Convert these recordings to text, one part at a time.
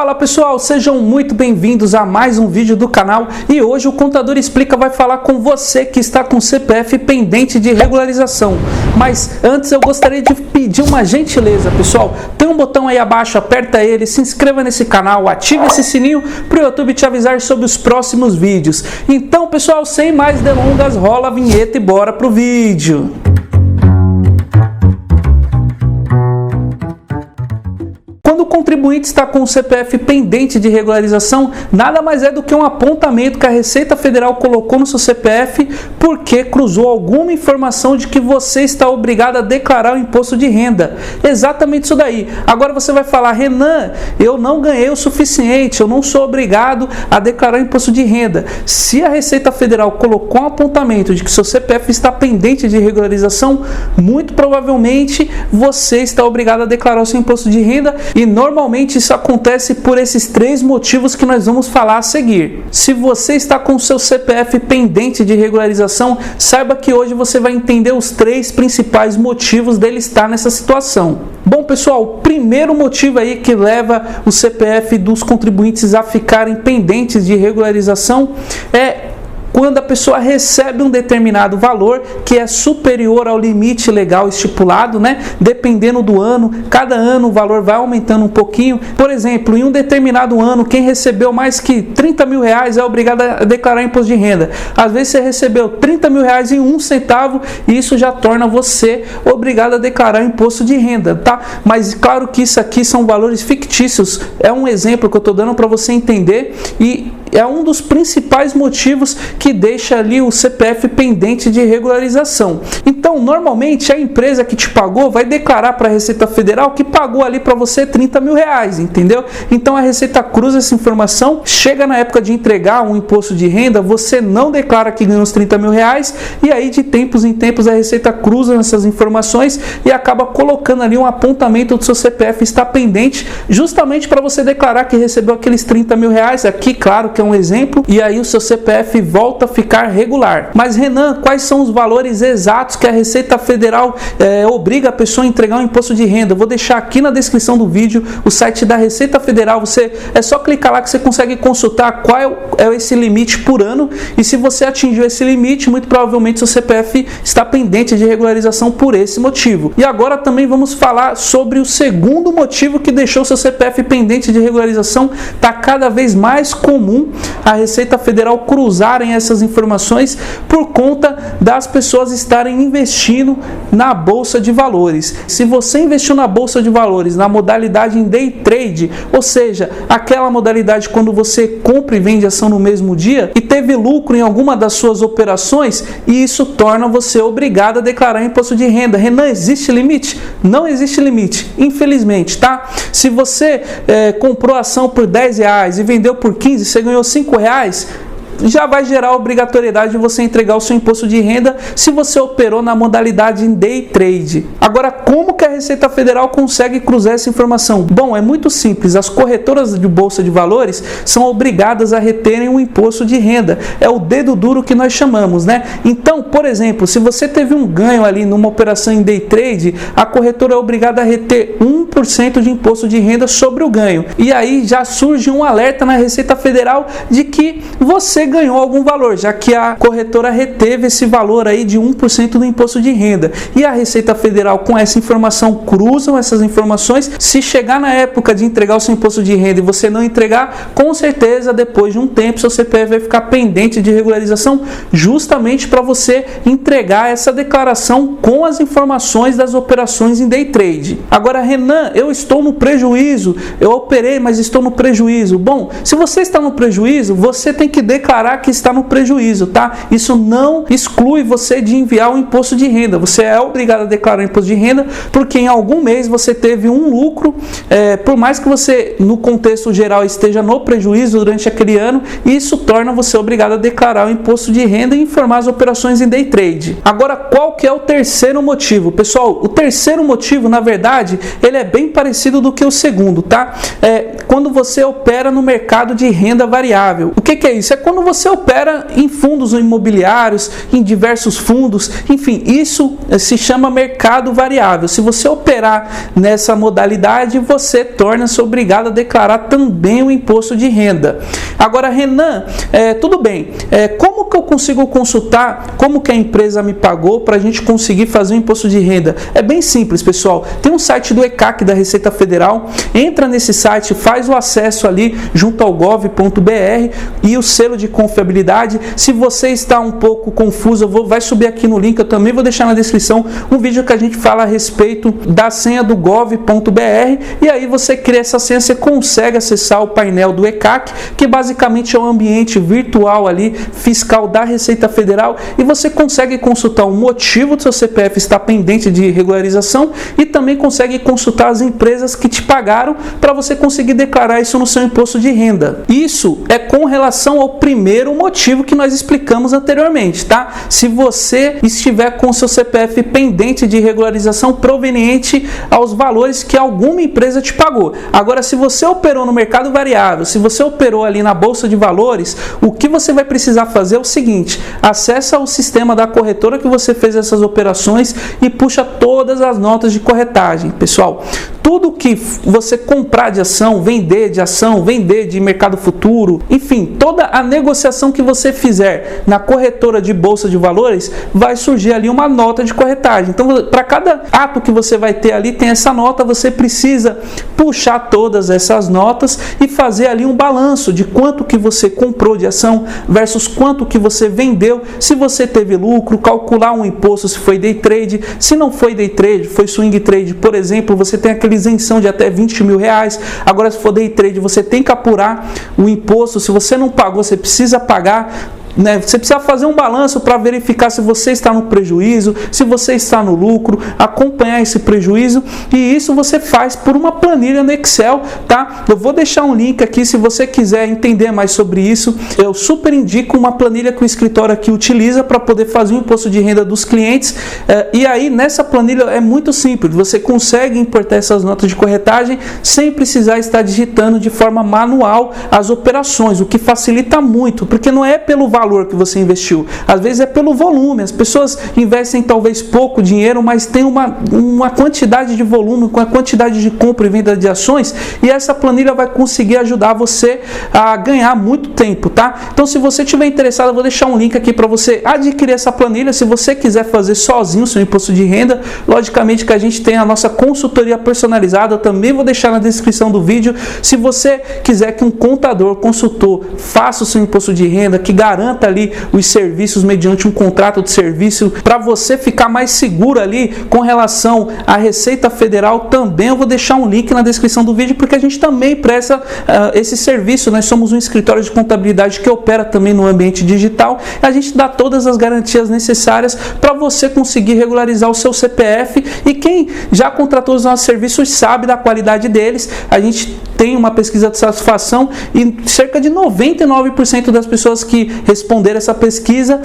Fala pessoal, sejam muito bem-vindos a mais um vídeo do canal e hoje o Contador Explica vai falar com você que está com CPF pendente de regularização. Mas antes eu gostaria de pedir uma gentileza, pessoal. Tem um botão aí abaixo, aperta ele, se inscreva nesse canal, ative esse sininho para o YouTube te avisar sobre os próximos vídeos. Então pessoal, sem mais delongas, rola a vinheta e bora pro vídeo. Quando o contribuinte está com o CPF pendente de regularização, nada mais é do que um apontamento que a Receita Federal colocou no seu CPF porque cruzou alguma informação de que você está obrigado a declarar o imposto de renda. Exatamente isso daí. Agora você vai falar, Renan, eu não ganhei o suficiente, eu não sou obrigado a declarar o imposto de renda. Se a Receita Federal colocou um apontamento de que seu CPF está pendente de regularização, muito provavelmente você está obrigado a declarar o seu imposto de renda. E normalmente isso acontece por esses três motivos que nós vamos falar a seguir. Se você está com o seu CPF pendente de regularização, saiba que hoje você vai entender os três principais motivos dele estar nessa situação. Bom pessoal, o primeiro motivo aí que leva o CPF dos contribuintes a ficarem pendentes de regularização é quando a pessoa recebe um determinado valor que é superior ao limite legal estipulado, né? Dependendo do ano, cada ano o valor vai aumentando um pouquinho. Por exemplo, em um determinado ano, quem recebeu mais que 30 mil reais é obrigado a declarar imposto de renda. Às vezes você recebeu 30 mil reais em 1 centavo e isso já torna você obrigado a declarar imposto de renda, tá? Mas claro que isso aqui são valores fictícios. É um exemplo que eu estou dando para você entender e é um dos principais motivos que deixa ali o CPF pendente de regularização. Então, normalmente, a empresa que te pagou vai declarar para a Receita Federal que pagou ali para você 30 mil reais, entendeu? Então, a Receita cruza essa informação, chega na época de entregar um imposto de renda, você não declara que ganhou os 30 mil reais e aí, de tempos em tempos, a Receita cruza essas informações e acaba colocando ali um apontamento do seu CPF está pendente, justamente para você declarar que recebeu aqueles 30 mil reais. Aqui, claro que é um exemplo, e aí o seu CPF volta a ficar regular. Mas Renan, quais são os valores exatos que a Receita Federal obriga a pessoa a entregar um imposto de renda? Eu vou deixar aqui na descrição do vídeo o site da Receita Federal. É só clicar lá que você consegue consultar qual é esse limite por ano, e se você atingiu esse limite, muito provavelmente seu CPF está pendente de regularização por esse motivo. E agora também vamos falar sobre o segundo motivo que deixou seu CPF pendente de regularização. Está cada vez mais comum a Receita Federal cruzarem essas informações por conta das pessoas estarem investindo na Bolsa de Valores. Se você investiu na Bolsa de Valores na modalidade em Day Trade, ou seja, aquela modalidade quando você compra e vende ação no mesmo dia e teve lucro em alguma das suas operações, e isso torna você obrigado a declarar imposto de renda. Renan, existe limite? Não existe limite, infelizmente, tá? Se você comprou ação por 10 reais e vendeu por 15, você ganhou 5 reais, já vai gerar a obrigatoriedade de você entregar o seu imposto de renda se você operou na modalidade em Day Trade. Agora, como que a Receita Federal consegue cruzar essa informação? Bom, é muito simples. As corretoras de Bolsa de Valores são obrigadas a reterem o imposto de renda. É o dedo duro que nós chamamos, né? Então, por exemplo, se você teve um ganho ali numa operação em Day Trade, a corretora é obrigada a reter 1% de imposto de renda sobre o ganho. E aí já surge um alerta na Receita Federal de que você ganhou algum valor, já que a corretora reteve esse valor aí de 1% do imposto de renda. E a Receita Federal, com essa informação, cruzam essas informações. Se chegar na época de entregar o seu imposto de renda e você não entregar, com certeza, depois de um tempo, seu CPF vai ficar pendente de regularização, justamente para você entregar essa declaração com as informações das operações em Day Trade. Agora, Renan, eu estou no prejuízo, eu operei, mas estou no prejuízo. Bom, se você está no prejuízo, você tem que declarar que está no prejuízo, tá? Isso não exclui você de enviar o imposto de renda. Você é obrigado a declarar o imposto de renda porque em algum mês você teve um lucro, por mais que você, no contexto geral, esteja no prejuízo durante aquele ano, isso torna você obrigado a declarar o imposto de renda e informar as operações em Day Trade. Agora, qual que é o terceiro motivo? Pessoal, o terceiro motivo, na verdade, ele é bem parecido do que o segundo, tá? quando você opera no mercado de renda variável. O que é isso? É quando você opera em fundos imobiliários, em diversos fundos, enfim, isso se chama mercado variável. Se você operar nessa modalidade, você torna-se obrigado a declarar também o imposto de renda. Agora, Renan, tudo bem, como que eu consigo consultar como que a empresa me pagou para a gente conseguir fazer o imposto de renda? É bem simples, pessoal. Tem um site do ECAC da Receita Federal, entra nesse site, faz o acesso ali junto ao gov.br e o selo de confiabilidade. Se você está um pouco confuso, vai subir aqui no link, eu também vou deixar na descrição um vídeo que a gente fala a respeito da senha do gov.br, e aí você cria essa senha, você consegue acessar o painel do ECAC, que basicamente é um ambiente virtual ali, fiscal da Receita Federal, e você consegue consultar o motivo do seu CPF estar pendente de regularização e também consegue consultar as empresas que te pagaram para você conseguir declarar isso no seu imposto de renda. Isso é com relação ao primeiro motivo que nós explicamos anteriormente, tá? Se você estiver com o seu CPF pendente de regularização proveniente aos valores que alguma empresa te pagou. Agora, se você operou no mercado variável, se você operou ali na bolsa de valores, o que você vai precisar fazer é o seguinte: acessa o sistema da corretora que você fez essas operações e puxa todas as notas de corretagem. Pessoal, tudo que você comprar de ação, vender de mercado futuro, enfim, toda a negociação que você fizer na corretora de bolsa de valores, vai surgir ali uma nota de corretagem. Então, para cada ato que você vai ter ali, tem essa nota, você precisa puxar todas essas notas e fazer ali um balanço de quanto que você comprou de ação versus quanto que você vendeu, se você teve lucro, calcular um imposto se foi day trade, se não foi day trade, foi swing trade, por exemplo, você tem aquela isenção de até 20 mil reais. Agora, se for day trade, você tem que apurar o imposto. Se você não pagou, você precisa pagar. Você precisa fazer um balanço para verificar se você está no prejuízo, se você está no lucro, acompanhar esse prejuízo, e isso você faz por uma planilha no Excel, tá? Eu vou deixar um link aqui se você quiser entender mais sobre isso. Eu super indico uma planilha que o escritório aqui utiliza para poder fazer o imposto de renda dos clientes, e aí nessa planilha é muito simples, você consegue importar essas notas de corretagem sem precisar estar digitando de forma manual as operações, o que facilita muito, porque não é pelo valor que você investiu, às vezes é pelo volume. As pessoas investem talvez pouco dinheiro, mas tem uma quantidade de volume, com a quantidade de compra e venda de ações, e essa planilha vai conseguir ajudar você a ganhar muito tempo, tá? Então, se você estiver interessado, eu vou deixar um link aqui para você adquirir essa planilha. Se você quiser fazer sozinho o seu imposto de renda, logicamente que a gente tem a nossa consultoria personalizada, eu também vou deixar na descrição do vídeo. Se você quiser que um contador, consultor, faça o seu imposto de renda, que garanta ali os serviços mediante um contrato de serviço, para você ficar mais seguro ali com relação à Receita Federal, também eu vou deixar um link na descrição do vídeo, porque a gente também presta esse serviço. Nós somos um escritório de contabilidade que opera também no ambiente digital. A gente dá todas as garantias necessárias para você conseguir regularizar o seu CPF, e quem já contratou os nossos serviços sabe da qualidade deles. A gente tem uma pesquisa de satisfação e cerca de 99% das pessoas que responderam essa pesquisa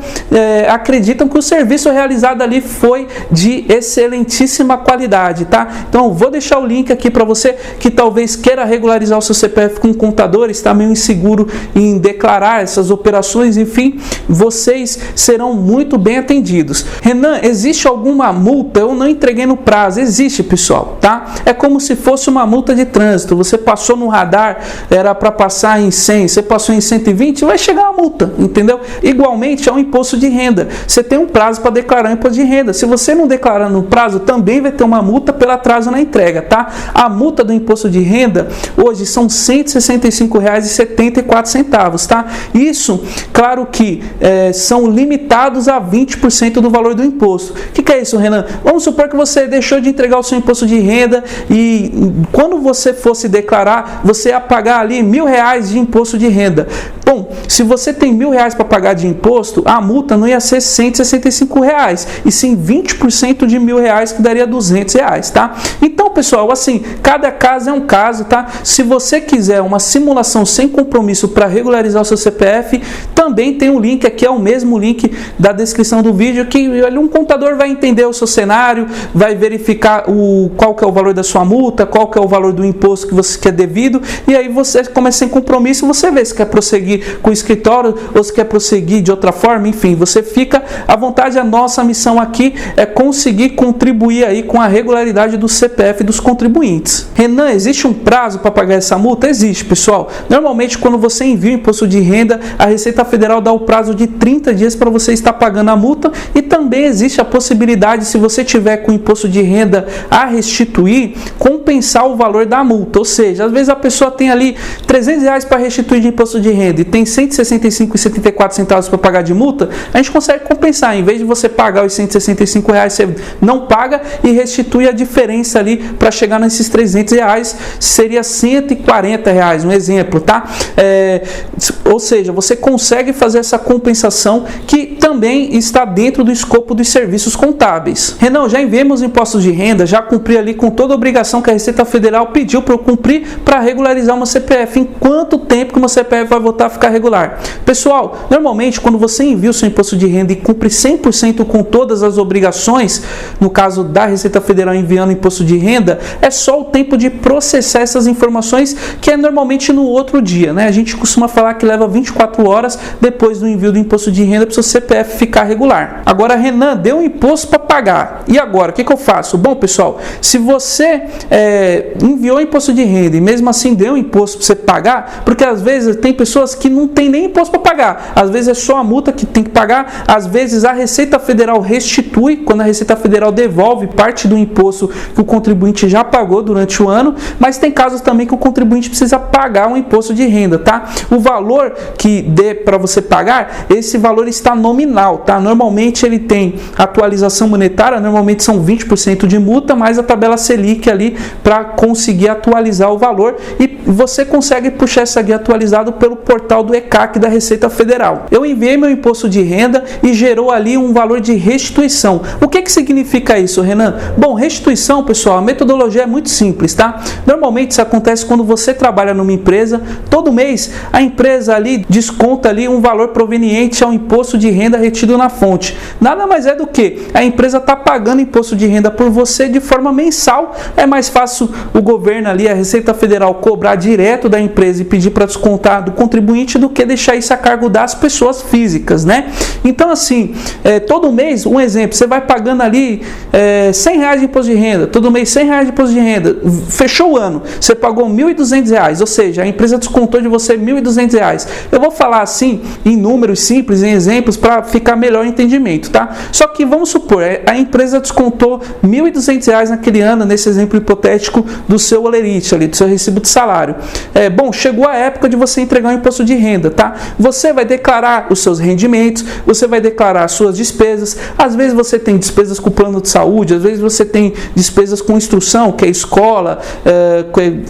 acreditam que o serviço realizado ali foi de excelentíssima qualidade, tá? Então, vou deixar o link aqui para você que talvez queira regularizar o seu CPF com contador, está meio inseguro em declarar essas operações, enfim, vocês serão muito bem atendidos. Renan, existe alguma multa? Eu não entreguei no prazo. Existe, pessoal, tá? É como se fosse uma multa de trânsito. Você passou no radar, era para passar em 100, você passou em 120, vai chegar a multa, entendeu? Igualmente é um imposto de renda. Você tem um prazo para declarar o imposto de renda. Se você não declarar no prazo, também vai ter uma multa pelo atraso na entrega, tá? A multa do imposto de renda hoje são R$ 165,74, tá? Isso, claro que são limitados a 20% do valor do imposto. O que é isso, Renan? Vamos supor que você deixou de entregar o seu imposto de renda e quando você fosse declarar, você ia pagar ali R$ 1.000 de imposto de renda. Bom, se você tem R$1.000 para pagar de imposto, a multa não ia ser R$165, e sim 20% de R$1.000, que daria R$200, tá? Então, pessoal, assim, cada caso é um caso, tá? Se você quiser uma simulação sem compromisso para regularizar o seu CPF, também tem um link aqui, é o mesmo link da descrição do vídeo, que um contador vai entender o seu cenário, vai verificar qual que é o valor da sua multa, qual que é o valor do imposto que você quer devido, e aí você, como é sem compromisso, você vê se quer prosseguir com o escritório ou se quer prosseguir de outra forma, enfim, você fica à vontade. A nossa missão aqui é conseguir contribuir aí com a regularidade do CPF dos contribuintes. Renan, existe um prazo para pagar essa multa? Existe, pessoal. Normalmente, quando você envia o imposto de renda, a Receita Federal dá o prazo de 30 dias para você estar pagando a multa, e também existe a possibilidade, se você tiver com o imposto de renda a restituir, compensar o valor da multa. Ou seja, às vezes a pessoa tem ali R$300 para restituir de imposto de renda e tem R$165,74 para pagar de multa, a gente consegue compensar. Em vez de você pagar os R$165, você não paga e restitui a diferença ali para chegar nesses R$300, seria R$140, um exemplo, tá? Ou seja, você consegue fazer essa compensação, que também está dentro do escopo dos serviços contábeis. Renan, já enviamos impostos de renda, já cumpri ali com toda a obrigação que a Receita Federal pediu para eu cumprir para regularizar o meu CPF. Em quanto tempo que o meu CPF vai voltar a ficar regular? Pessoal, normalmente quando você envia o seu imposto de renda e cumpre 100% com todas as obrigações, no caso da Receita Federal enviando imposto de renda, é só o tempo de processar essas informações, que é normalmente no outro dia, né? A gente costuma falar que leva 24 horas depois do envio do imposto de renda para o seu CPF ficar regular. Agora, Renan, deu um imposto para pagar. E agora, o que eu faço? Bom, pessoal, se você enviou imposto de renda e mesmo assim deu um imposto para você pagar, porque às vezes tem pessoas que não tem nem imposto para pagar, às vezes é só a multa que tem que pagar, às vezes a Receita Federal restitui, quando a Receita Federal devolve parte do imposto que o contribuinte já pagou durante o ano, mas tem casos também que o contribuinte precisa pagar um imposto de renda, tá? O valor que dê para você pagar, esse valor está nominal, tá? Normalmente ele tem atualização monetária, normalmente são 20% de multa, mais a tabela Selic ali para conseguir atualizar o valor, e você consegue puxar essa guia atualizada pelo portal do ECAC da Receita Federal. Eu enviei meu imposto de renda e gerou ali um valor de restituição. O que significa isso, Renan? Bom, restituição, pessoal, a metodologia é muito simples, tá? Normalmente isso acontece quando você trabalha numa empresa, todo mês a empresa ali desconta ali um valor proveniente ao imposto de renda retido na fonte. Nada mais é do que a empresa está pagando imposto de renda por você de forma mensal. É mais fácil o governo ali, a Receita Federal, cobrar direto da empresa e pedir para descontar do contribuinte do que deixar isso a cargo das pessoas físicas, né? Então, assim, todo mês, um exemplo, você vai pagando ali R$100 de imposto de renda, todo mês R$100 de imposto de renda, fechou o ano, você pagou R$1.200, ou seja, a empresa descontou de você R$1.200. Eu vou falar assim, em números simples, em exemplos, para ficar melhor o entendimento, tá? Só que vamos supor, a empresa descontou R$1.200 naquele ano, nesse exemplo hipotético do seu olerite ali, do seu recibo de salário. Bom, chegou a época de você entregar o imposto de renda, tá? Você vai declarar os seus rendimentos, você vai declarar as suas despesas. Às vezes você tem despesas com plano de saúde, às vezes você tem despesas com instrução, que é escola,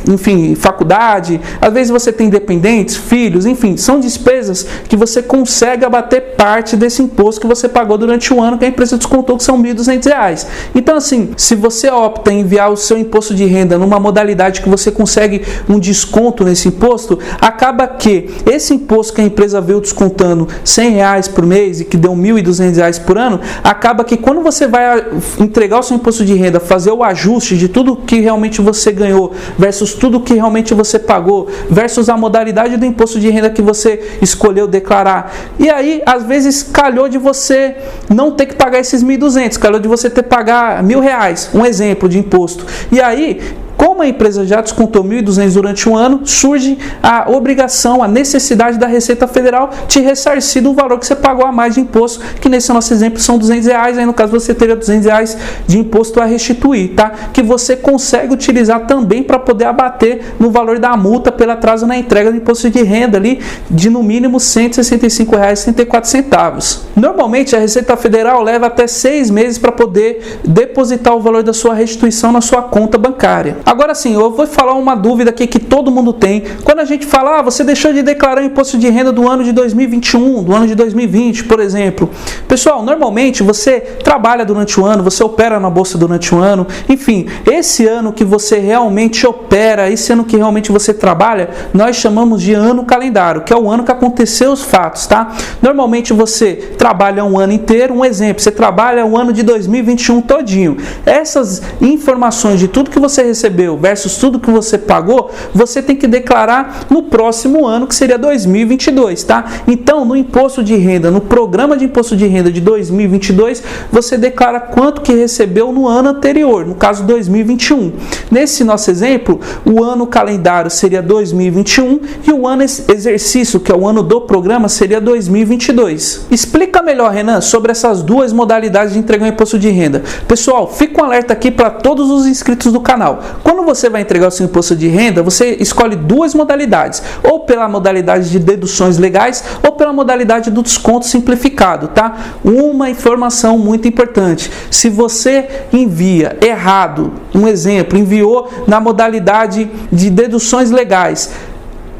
enfim, faculdade. Às vezes você tem dependentes, filhos, enfim, são despesas que você consegue abater parte desse imposto que você pagou durante o ano, que a empresa descontou, que são R$1.200. Então, assim, se você opta em enviar o seu imposto de renda numa modalidade que você consegue um desconto nesse imposto, acaba que esse imposto que a empresa veio descontando R$100 por mês e que deu R$1.200 por ano, acaba que quando você vai entregar o seu imposto de renda, fazer o ajuste de tudo que realmente você ganhou versus tudo que realmente você pagou, versus a modalidade do imposto de renda que você escolheu declarar, e aí às vezes calhou de você não ter que pagar esses R$1.200, calhou de você ter que pagar R$1.000, um exemplo de imposto, e aí, como a empresa já descontou R$1.200 durante um ano, surge a obrigação, a necessidade da Receita Federal te ressarcir do valor que você pagou a mais de imposto, que nesse nosso exemplo são R$200, aí no caso você teria R$200 de imposto a restituir, tá? Que você consegue utilizar também para poder abater no valor da multa pelo atraso na entrega do imposto de renda ali, de no mínimo R$165,64. Normalmente a Receita Federal leva até 6 meses para poder depositar o valor da sua restituição na sua conta bancária. Agora sim, eu vou falar uma dúvida aqui que todo mundo tem. Quando a gente fala, você deixou de declarar imposto de renda do ano de 2021, do ano de 2020, por exemplo. Pessoal, normalmente você trabalha durante o ano, você opera na bolsa durante o ano, enfim, esse ano que você realmente opera, esse ano que realmente você trabalha, nós chamamos de ano calendário, que é o ano que aconteceu os fatos, tá? Normalmente você trabalha um ano inteiro, um exemplo, você trabalha o ano de 2021 todinho. Essas informações de tudo que você recebeu versus tudo que você pagou, você tem que declarar no próximo ano, que seria 2022, tá? Então, no imposto de renda, no programa de imposto de renda de 2022, você declara quanto que recebeu no ano anterior, no caso 2021. Nesse nosso exemplo, o ano calendário seria 2021 e o ano exercício, que é o ano do programa, seria 2022. Explica melhor, Renan, sobre essas duas modalidades de entregar o imposto de renda. Pessoal, fica um alerta aqui para todos os inscritos do canal. Quando você vai entregar o seu imposto de renda, você escolhe duas modalidades, ou pela modalidade de deduções legais, ou pela modalidade do desconto simplificado, tá? Uma informação muito importante: se você envia errado, um exemplo, enviou na modalidade de deduções legais,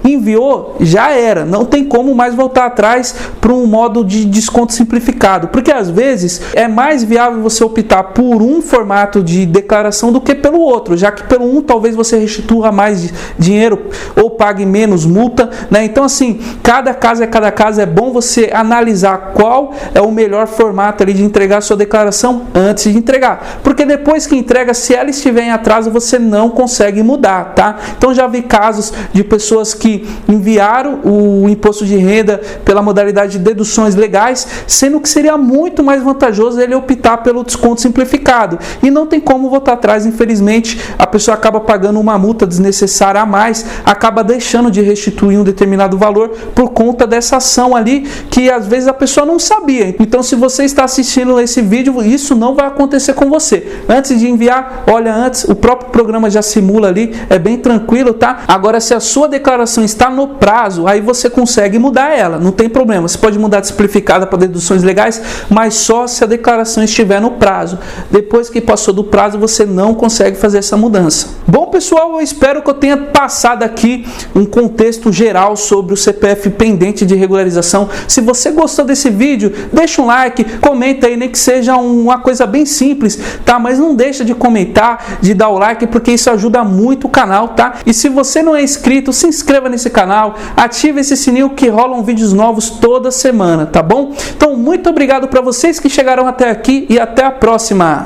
enviou, já era, não tem como mais voltar atrás para um modo de desconto simplificado, porque às vezes é mais viável você optar por um formato de declaração do que pelo outro, já que pelo um talvez você restitua mais dinheiro ou pague menos multa, né? Então assim, cada caso é cada caso, é bom você analisar qual é o melhor formato ali de entregar a sua declaração antes de entregar, porque depois que entrega, se ela estiver em atraso, você não consegue mudar, tá? Então já vi casos de pessoas que enviaram o imposto de renda pela modalidade de deduções legais, sendo que seria muito mais vantajoso ele optar pelo desconto simplificado. E não tem como voltar atrás, infelizmente, a pessoa acaba pagando uma multa desnecessária a mais, acaba deixando de restituir um determinado valor por conta dessa ação ali, que às vezes a pessoa não sabia. Então, se você está assistindo esse vídeo, isso não vai acontecer com você. Antes de enviar, olha antes, o próprio programa já simula ali, é bem tranquilo, tá? Agora, se a sua declaração está no prazo, aí você consegue mudar ela, não tem problema. Você pode mudar de simplificada para deduções legais, mas só se a declaração estiver no prazo. Depois que passou do prazo, você não consegue fazer essa mudança. Bom, pessoal, eu espero que eu tenha passado aqui um contexto geral sobre o CPF pendente de regularização. Se você gostou desse vídeo, deixa um like, comenta aí, nem que seja uma coisa bem simples, tá? Mas não deixa de comentar, de dar o like, porque isso ajuda muito o canal, tá? E se você não é inscrito, se inscreva nesse canal, ative esse sininho que rolam vídeos novos toda semana, tá bom? Então, muito obrigado para vocês que chegaram até aqui e até a próxima!